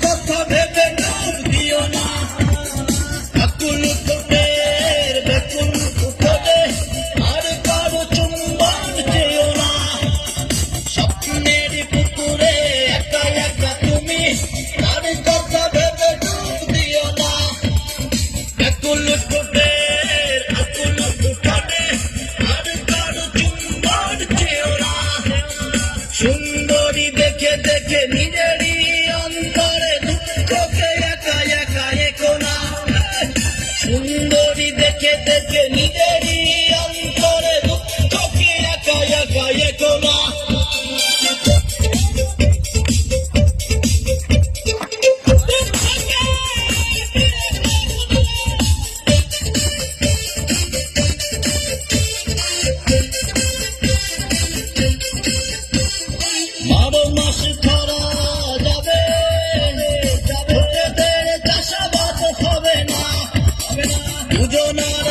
কথা ভেবে ডুব দিও না, আকুল ঠোঁটের বেকুল ঠোঁটে আর কারো চুম্বন চেও না। স্বপ্নের পুকুরে একা একা তুমি, আর কথা ভেবে ডুব দিও না, বেকুল ঠোঁটের আকুল ঠোঁটে আর কারো চুম্বন চেও না। সুন্দরী দেখে দেখে নিজেরই অন্তরে দুঃখকে একা একা একো না। সুন্দরী দেখে দেখে নিজেরই অন্তরে দুঃখকে একা একা একো না। বারো মাস খরা যাবে, ভোটেদের চাষাবাদ হবে না, দুজনার